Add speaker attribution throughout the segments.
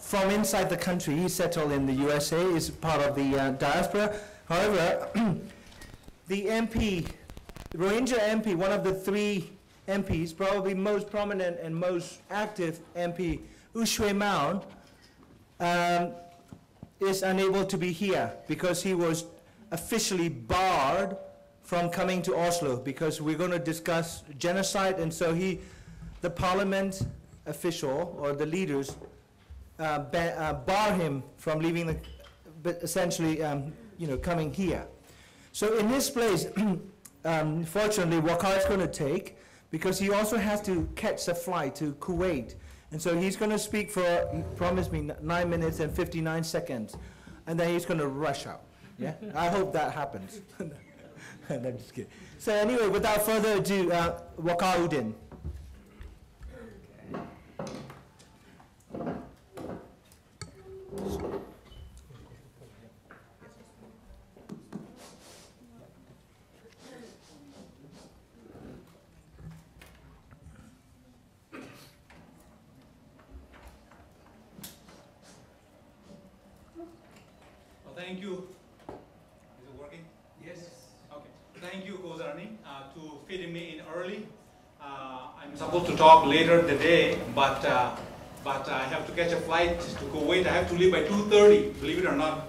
Speaker 1: from inside the country. He settled in the USA, is part of the diaspora. However, the MP, Rohingya MP, one of the 3 MPs, probably most prominent and most active MP, Ushwe Maun, is unable to be here because he was officially barred from coming to Oslo because we're going to discuss genocide, and so the parliament official or the leaders bar him from leaving but essentially coming here. So in his place, fortunately, Wakar is going to take, because he also has to catch a flight to Kuwait. And so he's going to speak for, he promised me, 9 minutes and 59 seconds. And then he's going to rush out. Yeah? I hope that happens. I'm just kidding. So anyway, without further ado, Wakar Udin.
Speaker 2: Thank you. Is it working? Yes. Okay. Thank you, Kozarani, to fitting me in early. I'm supposed to talk later today, but I have to catch a flight to Kuwait. I have to leave by 2:30. Believe it or not,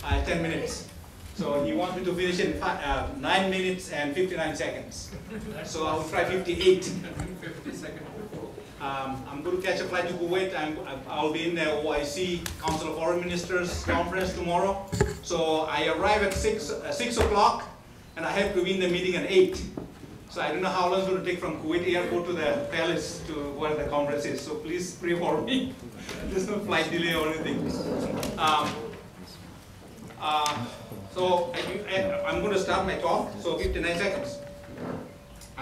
Speaker 2: 10 minutes. So he wants me to finish in 9 minutes and 59 seconds. So I will try 58. 50 seconds. I'm going to catch a flight to Kuwait. I'll be in the OIC Council of Foreign Ministers conference tomorrow. So I arrive at 6 o'clock, and I have to be in the meeting at 8. So I don't know how long it's going to take from Kuwait airport to the palace to where the conference is. So please pray for me. There's no flight delay or anything. So I'm going to start my talk. So 59 seconds.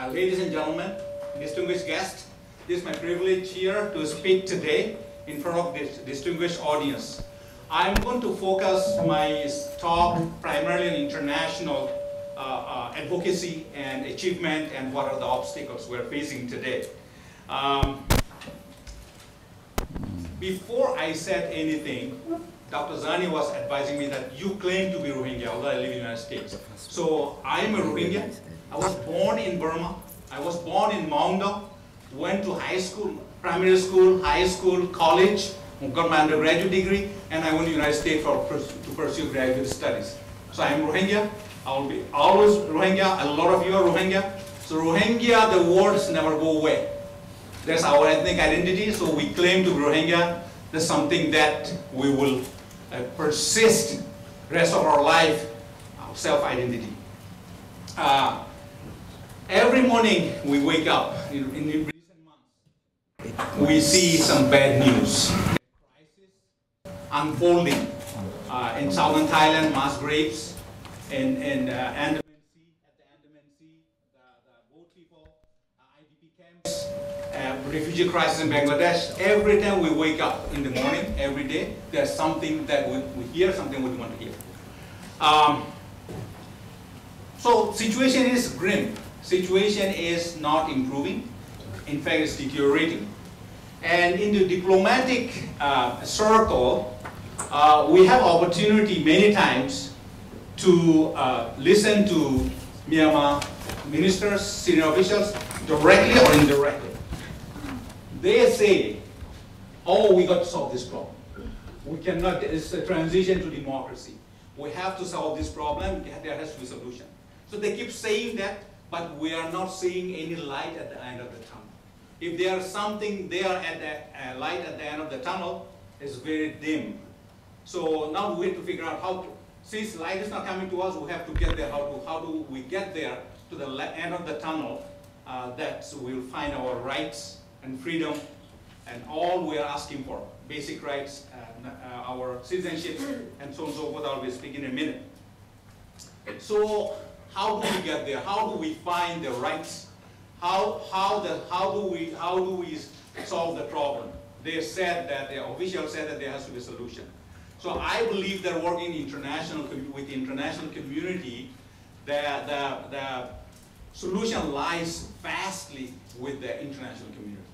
Speaker 2: Ladies and gentlemen, distinguished guests, it is my privilege here to speak today in front of this distinguished audience. I'm going to focus my talk primarily on international advocacy and achievement and what are the obstacles we're facing today. Before I said anything, Dr. Zani was advising me that you claim to be Rohingya, although I live in the United States. So I am a Rohingya. I was born in Burma. I was born in Maungdaw. Went to high school, primary school, high school, college, got my undergraduate degree, and I went to the United States to pursue graduate studies. So I'm Rohingya. I will be always Rohingya. A lot of you are Rohingya. So Rohingya, the words never go away. That's our ethnic identity, so we claim to be Rohingya. That's something that we will persist the rest of our life, our self-identity. Every morning we wake up, in recent months, we see some bad news. Crisis unfolding in southern Thailand, mass graves, in Andaman Sea, at the Andaman Sea, the boat people, IDP camps, refugee crisis in Bangladesh. Every time we wake up in the morning, every day, there's something that we hear, something we want to hear. So situation is grim. Situation is not improving. In fact, it's deteriorating. And in the diplomatic circle, we have opportunity many times to listen to Myanmar ministers, senior officials, directly or indirectly. They say, oh, we got to solve this problem. We cannot, it's a transition to democracy. We have to solve this problem, there has to be a solution. So they keep saying that, but we are not seeing any light at the end of the tunnel. If there's something there at the light at the end of the tunnel, it's very dim. So now we have to figure out how to, since light is not coming to us, we have to get there. How do we get there to the end of the tunnel that we'll find our rights and freedom and all we are asking for, basic rights, our citizenship, and so on and so forth. I'll be speaking in a minute. So how do we get there? How do we find the rights? How do we solve the problem? They said that the officials said that there has to be a solution. So I believe they're working with the international community. The solution lies vastly with the international community.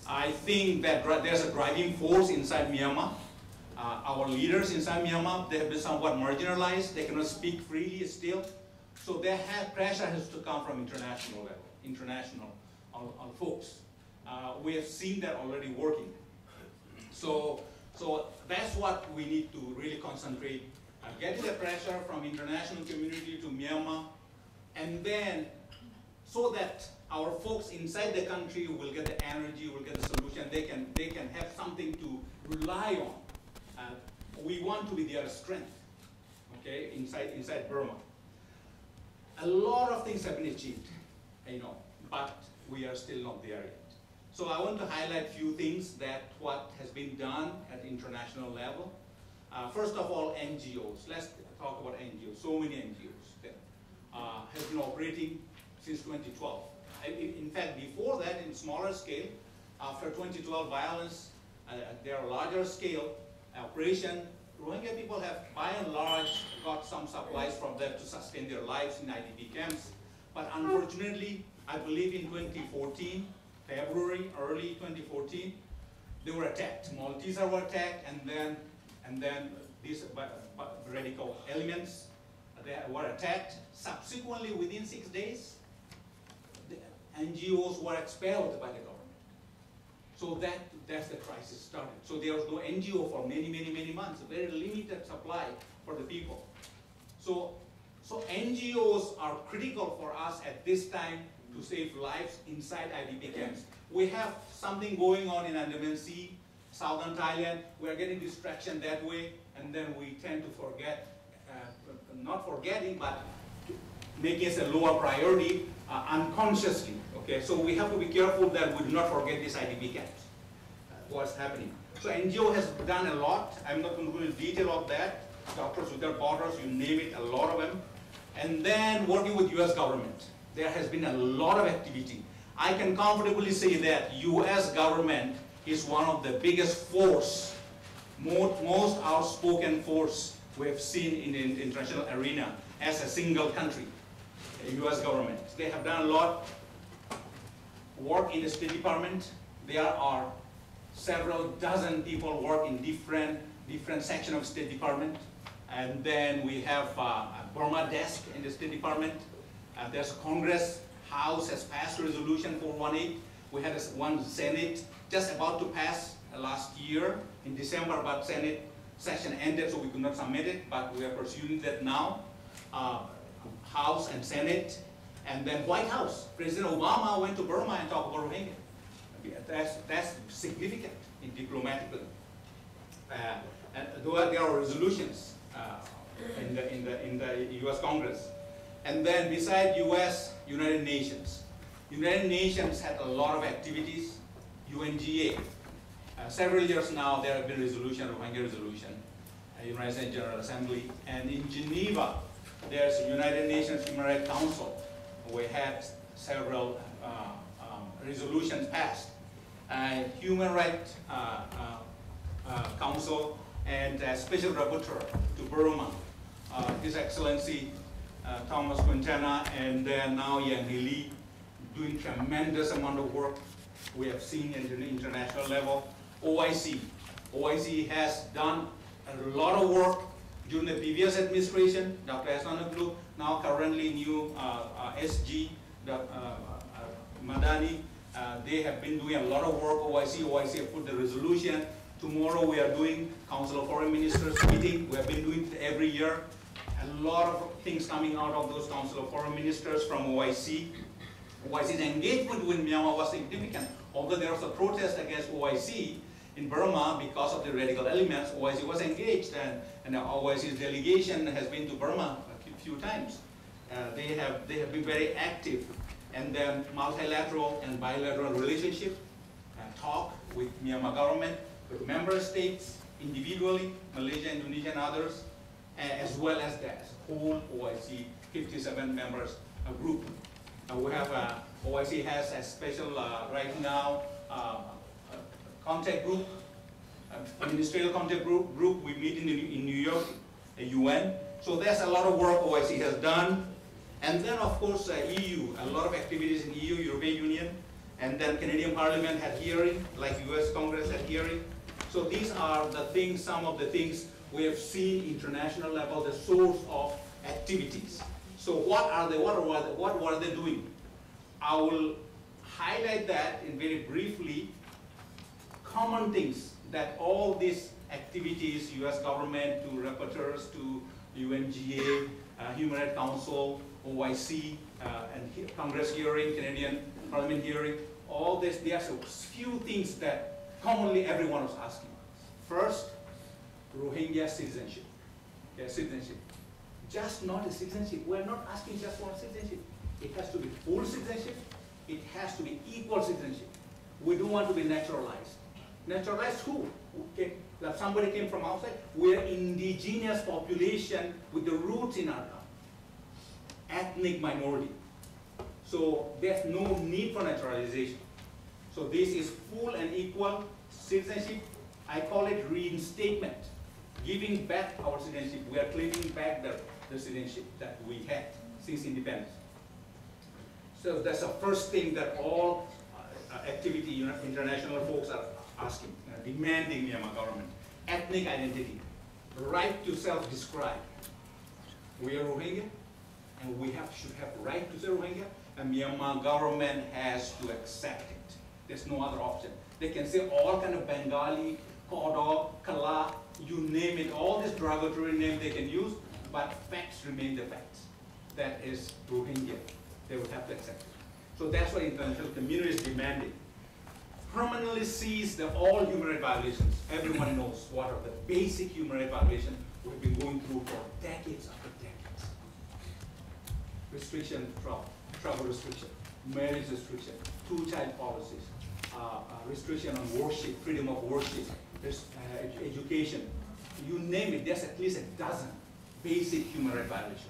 Speaker 2: I think that there's a driving force inside Myanmar. Our leaders inside Myanmar, they have been somewhat marginalized. They cannot speak freely still. So pressure has to come from international level, international folks. We have seen that already working. So that's what we need to really concentrate on, getting the pressure from international community to Myanmar, and then so that our folks inside the country will get the energy, will get the solution. They can have something to rely on. We want to be their strength, okay, inside Burma. A lot of things have been achieved, but we are still not there yet. So I want to highlight a few things that what has been done at the international level. First of all, NGOs. Let's talk about NGOs. So many NGOs that have been operating since 2012. In fact, before that, in smaller scale, after 2012 violence, there are larger scale operation. Rohingya people have, by and large, got some supplies from them to sustain their lives in IDP camps. But unfortunately, I believe in 2014, February, early 2014, they were attacked. Maltese were attacked, and then these radical elements, they were attacked. Subsequently, within 6 days, the NGOs were expelled by the government. So that's the crisis started. So there was no NGO for many months, a very limited supply for the people. So NGOs are critical for us at this time to save lives inside IDP camps. We have something going on in Andaman Sea, southern Thailand. We are getting distraction that way, and then we tend to forget, not forgetting, but making it a lower priority unconsciously. Okay, so we have to be careful that we do not forget these IDP camps, what's happening. So NGO has done a lot. I'm not going to go into detail of that. Doctors Without Borders, you name it, a lot of them. And then working with US government. There has been a lot of activity. I can comfortably say that US government is one of the biggest force, most outspoken force we have seen in the international arena as a single country, the US government. They have done a lot work in the State Department. There are several dozen people work in different sections of State Department. And then we have a Burma desk in the State Department. There's Congress, House has passed resolution 418. We had one Senate just about to pass last year in December, but Senate session ended, so we could not submit it, but we are pursuing that now. House and Senate, and then White House. President Obama went to Burma and talked about Rohingya. That's significant in diplomatically. And there are resolutions in the U.S. Congress. And then beside U.S., United Nations. United Nations had a lot of activities. UNGA. Several years now, there have been resolution, Rohingya resolution, United States General Assembly. And in Geneva, there's United Nations Human Rights Council. We had several resolutions passed. Human Rights Council and Special Rapporteur to Burma, His Excellency Thomas Quintana, and then now Yang Lee, doing tremendous amount of work we have seen at the international level. OIC has done a lot of work during the previous administration. Dr. Hasanoglu, now currently new SG, Madani, they have been doing a lot of work. OIC have put the resolution. Tomorrow we are doing Council of Foreign Ministers meeting. We have been doing it every year. A lot of things coming out of those Council of Foreign Ministers from OIC. OIC's engagement with Myanmar was significant. Although there was a protest against OIC in Burma because of the radical elements, OIC was engaged, and OIC's delegation has been to Burma a few times. They have been very active. And then multilateral and bilateral relationship, talk with Myanmar government, with member states, individually, Malaysia, Indonesia, and others, as well as the whole OIC 57 members group. We have OIC has a special right now contact group, ministerial contact group. We meet in New York, the UN. So there's a lot of work OIC has done. And then, of course, EU, a lot of activities in EU, European Union. And then Canadian Parliament had hearing, like US Congress had hearing. So these are the things, some of the things we have seen international level, the source of activities. So what were they doing? I will highlight that in very briefly, common things that all these activities, US government to rapporteurs to UNGA, Human Rights Council, OIC, and Congress hearing, Canadian Parliament hearing, all this, there are a few things that commonly everyone was asking. First, Rohingya citizenship. Yeah, citizenship. Just not a citizenship. We're not asking just for citizenship. It has to be full citizenship. It has to be equal citizenship. We don't want to be naturalized. Naturalized who? Okay. If somebody came from outside, we're indigenous population with the roots in our ethnic minority. So there's no need for naturalization. So this is full and equal citizenship. I call it reinstatement, giving back our citizenship. We are claiming back the citizenship that we had since independence. So that's the first thing that all activity international folks are asking, demanding Myanmar government. Ethnic identity, right to self-describe. We are Rohingya, and we should have right to say Rohingya, and Myanmar government has to accept it. There's no other option. They can say all kind of Bengali, Kodo, Kala, you name it, all these derogatory names they can use, but facts remain the facts. That is Rohingya. They would have to accept it. So that's what international community is demanding. Permanently cease all human rights violations. Everyone knows what are the basic human rights violations we've been going through for decades after decades. Restriction, travel restriction, marriage restriction, two-child policies, restriction on worship, freedom of worship, education, you name it, there's at least a dozen basic human rights violations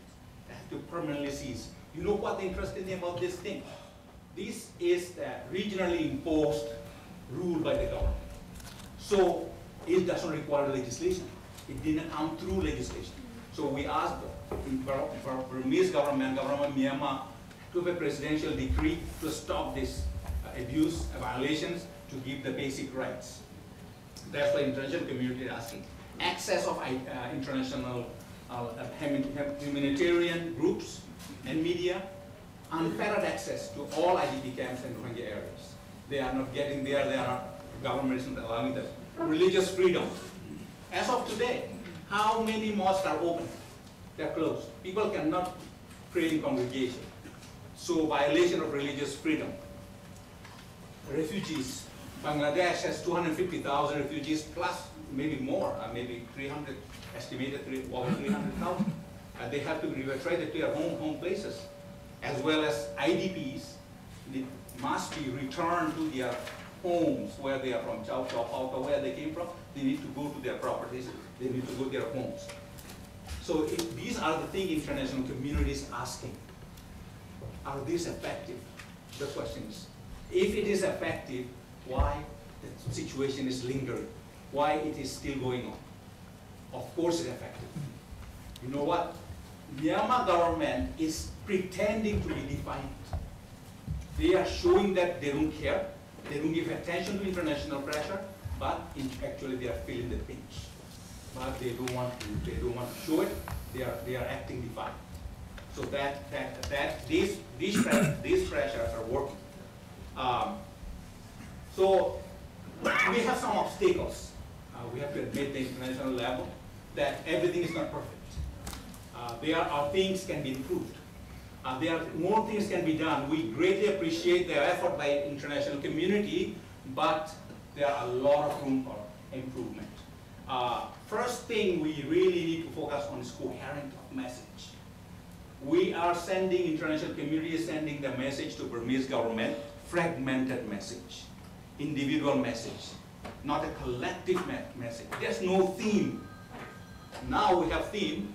Speaker 2: that have to permanently cease. You know what the interesting thing about this thing? This is the regionally imposed rule by the government. So it doesn't require legislation. It didn't come through legislation. So we asked the Burmese government Myanmar, to have a presidential decree to stop this abuse, violations, to give the basic rights. That's why international community is asking. Access of international humanitarian groups and media, unfettered access to all IDP camps and Rohingya areas. They are not getting there, government isn't allowing them. Religious freedom. As of today, how many mosques are open? They're closed. People cannot pray in congregation. So violation of religious freedom. Refugees. Bangladesh has 250,000 refugees plus maybe more, maybe 300, estimated over 300,000. They have to be repatriated to their home places, as well as IDPs. They must be returned to their homes where they are from, Kyaw, where they came from. They need to go to their properties. They need to go to their homes. So these are the things international community is asking. Are these effective? The question is, if it is effective, why the situation is lingering? Why it is still going on? Of course it's effective. You know what? Myanmar government is pretending to be defiant. They are showing that they don't care. They don't give attention to international pressure, but actually they are feeling the pinch. But they don't want to show it. They are acting defiant. So these pressures are working. So we have some obstacles. We have to admit the international level that everything is not perfect. There are things can be improved. There are more things can be done. We greatly appreciate the effort by international community, but there are a lot of room for improvement. First thing we really need to focus on is coherent message. We are sending, international community is sending the message to Burmese government, fragmented message, individual message, not a collective message. There's no theme. Now we have theme.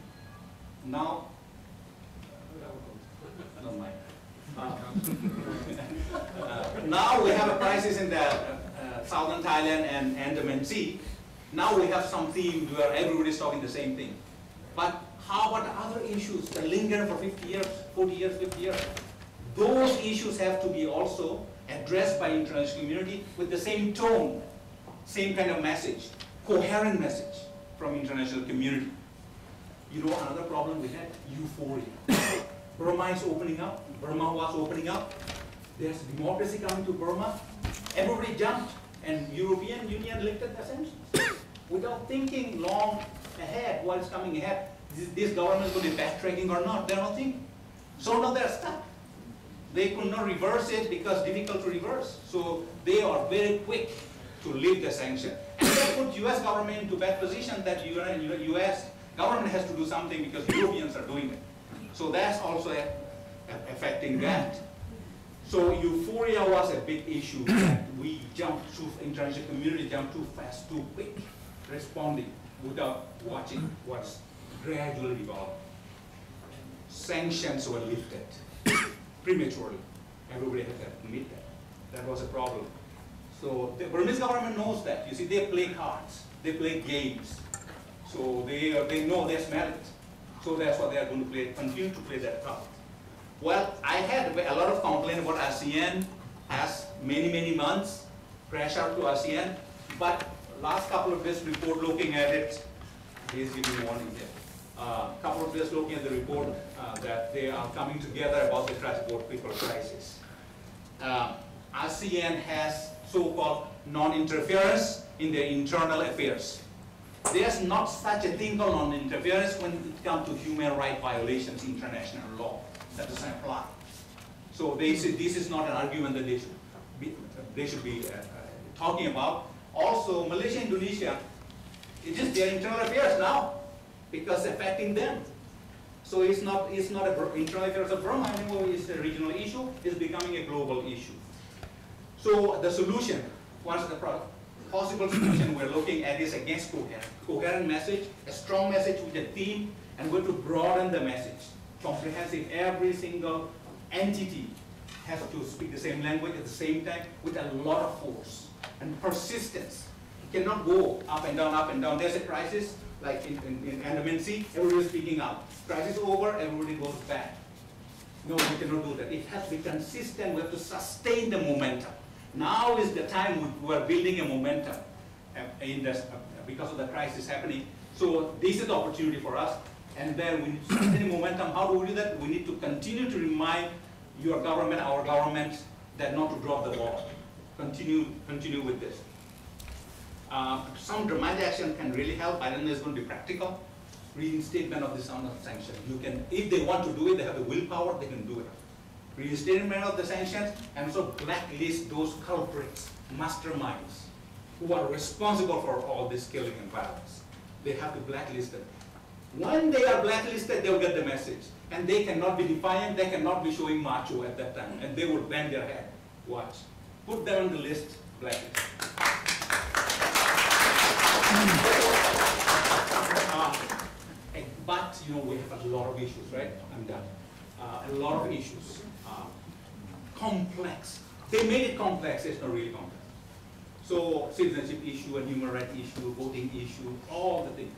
Speaker 2: Now, now we have a crisis in the southern Thailand and Andaman Sea. Now we have some theme where everybody's talking the same thing. But how about the other issues that linger for 50 years, 40 years, 50 years? Those issues have to be also addressed by international community with the same tone, same kind of message, coherent message from international community. You know another problem we had? Euphoria. Burma is opening up. Burma was opening up. There's democracy coming to Burma. Everybody jumped, and European Union lifted the sanctions without thinking long ahead, what's coming ahead. This government is going to be backtracking or not. They're not thinking. So now they're stuck. They could not reverse it because difficult to reverse. So they are very quick to lift the sanction. And they put US government into bad position that US government has to do something because Europeans are doing it. So that's also affecting that. So euphoria was a big issue. We jumped too, international community jumped too fast, too quick, responding without watching what's gradually evolving. Sanctions were lifted prematurely. Everybody has to admit that. That was a problem. So the Burmese government knows that. You see, they play cards, they play games. So they know, they smell it. So that's what they are going to play, continue to play that card. Well, I had a lot of complaint about ASEAN as many months, pressure to ASEAN, but last couple of days report looking at it, please give me warning here. Couple of days looking at the report that they are coming together about the transport people crisis. ASEAN has so-called non-interference in their internal affairs. There's not such a thing called non-interference when it comes to human rights violations, international law. That doesn't apply. So they say this is not an argument that they should be talking about. Also, Malaysia, Indonesia, it is their internal affairs now because affecting them. So it's not an internal affairs of Burma anymore. It's a regional issue. It's becoming a global issue. So the solution, what's the possible solution we're looking at is against coherent message, a strong message with a theme, and we're to broaden the message. Comprehensive, every single entity has to speak the same language at the same time with a lot of force and persistence. It cannot go up and down, up and down. There's a crisis, like in Andaman Sea, everybody is speaking out. Crisis over, everybody goes back. No, we cannot do that. It has to be consistent. We have to sustain the momentum. Now is the time we are building a momentum because of the crisis happening. So this is the opportunity for us. And then we need to sustain momentum. How do we do that? We need to continue to remind your government, our government, that not to drop the ball. Continue with this. Some dramatic action can really help. I don't know if it's going to be practical. Reinstatement of the sanctions. You can, if they want to do it, they have the willpower, they can do it. Reinstatement of the sanctions, and also blacklist those culprits, masterminds, who are responsible for all this killing and violence. They have to blacklist them. When they are blacklisted, they will get the message. And they cannot be defiant, they cannot be showing macho at that time, and they will bend their head. Watch. Put them on the list, blacklist. But, you know, we have a lot of issues, right? I'm done. A lot of issues. Complex. They made it complex, it's not really complex. So, citizenship issue, a human rights issue, voting issue, all the things.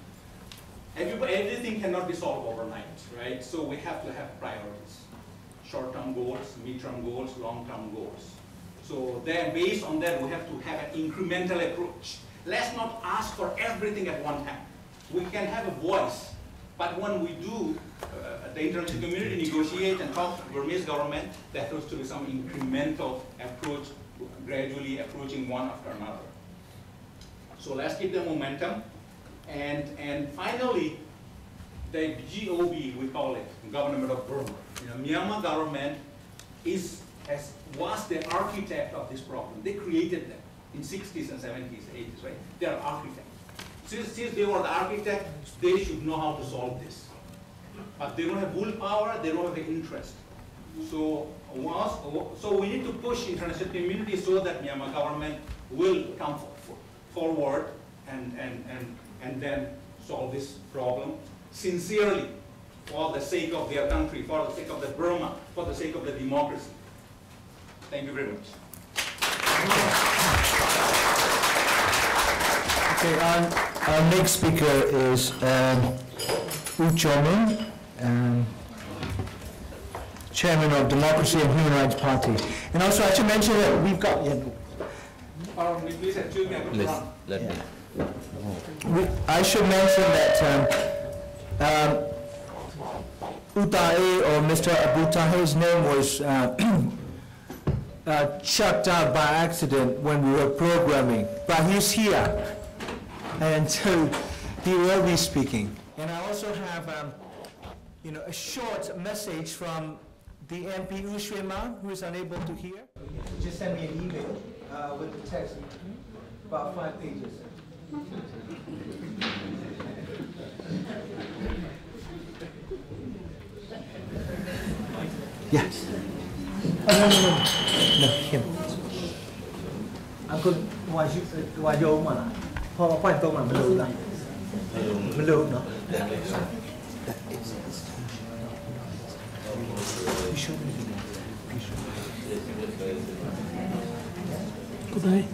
Speaker 2: Everything cannot be solved overnight, right? So we have to have priorities. Short-term goals, mid-term goals, long-term goals. So then based on that, we have to have an incremental approach. Let's not ask for everything at one time. We can have a voice, but when we do, the international community negotiate and talk to the Burmese government, there has to be some incremental approach, gradually approaching one after another. So let's keep the momentum. And finally, the GOB, we call it, Government of Burma. You know, Myanmar government was the architect of this problem. They created them in 60s and 70s, 80s, right? They are architects. Since they were the architects, they should know how to solve this. But they don't have willpower, they don't have the interest. So we need to push international community so that Myanmar government will come forward and then solve this problem sincerely for the sake of their country, for the sake of the Burma, for the sake of the democracy. Thank you very much.
Speaker 1: Okay, our next speaker is Udin. Chairman of Democracy and Human Rights Party. And also I should mention that we've got,
Speaker 3: Let me.
Speaker 1: I should mention that Utahe, or Mr. Abu Tahe's name was chucked out by accident when we were programming, but he's here, and so he will be speaking. And I also have, a short message from the MP Ushwema, who is unable to hear. Just send me an email with the text, about 5 pages. Yes. No, him. Uncle, why you man? How quite go man below that? Below, no? You should be.
Speaker 4: Good day.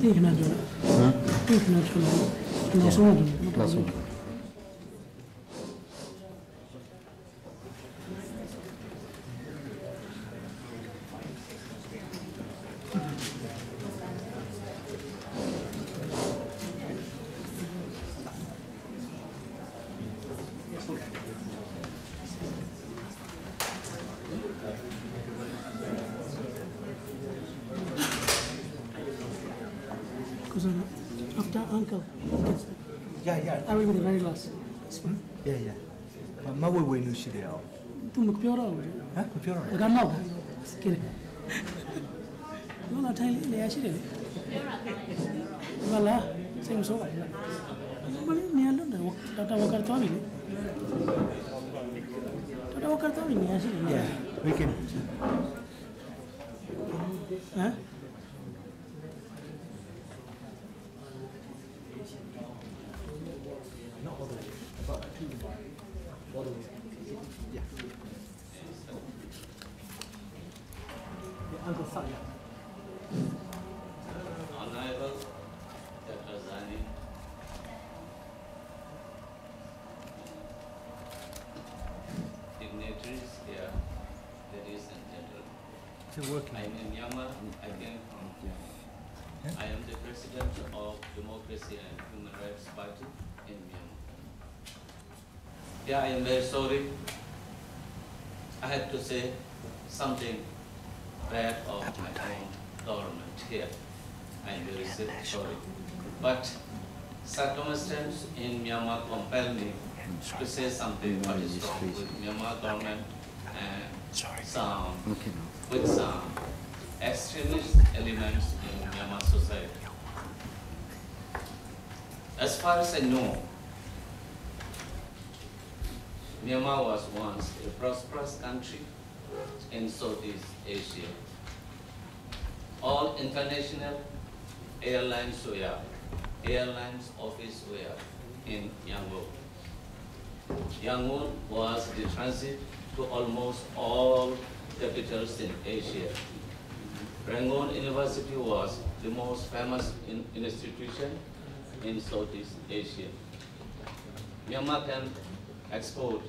Speaker 4: You can do it. You can do it. After uncle,
Speaker 1: Yeah.
Speaker 4: I will be the very last.
Speaker 1: Yeah. Ma we win shi de ao.
Speaker 4: Tu mựcပြောတော့ဘူး
Speaker 1: Ha? Ko pyo ro.
Speaker 4: ဒါကနောက်ကဲနော်ထိုင်လေရရှိတယ်လေဘာလားစိတ်မဆိုးပါဘူးမလေးနေရလို့ဒေါက်တာဝကာသွားပြီလေဒေါက်တာဝကာသွားပြီနေရရှိတယ်
Speaker 1: Yeah. We can.
Speaker 4: ဟမ်
Speaker 3: Honorable Dr. Zani, dignitaries here, ladies and gentlemen.
Speaker 1: Still working.
Speaker 3: I am in Myanmar. I came from Kyaw. I am the president of Democracy and Human Rights Party in Myanmar. Yeah, I am very sorry. I had to say something bad of my own government here. I am very sorry. But circumstances in Myanmar compel me to say something what is wrong with Myanmar government and with some extremist elements in Myanmar society. As far as I know, Myanmar was once a prosperous country in Southeast Asia. All international airlines office were in Yangon. Yangon was the transit to almost all capitals in Asia. Rangoon University was the most famous institution in Southeast Asia. Myanmar can export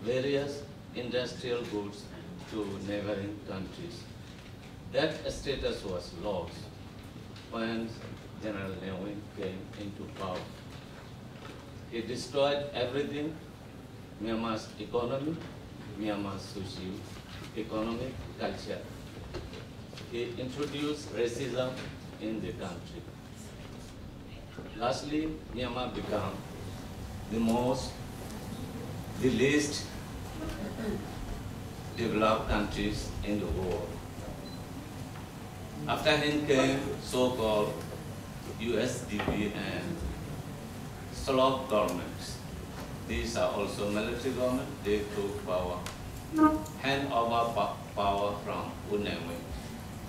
Speaker 3: various industrial goods to neighboring countries. That status was lost when General Lewin came into power. He destroyed everything, Myanmar's economy, Myanmar's socio-economic culture. He introduced racism in the country. Lastly, Myanmar became the least developed countries in the world. After him came so-called USDP and slop governments. These are also military government. They took power, hand over power from Udin.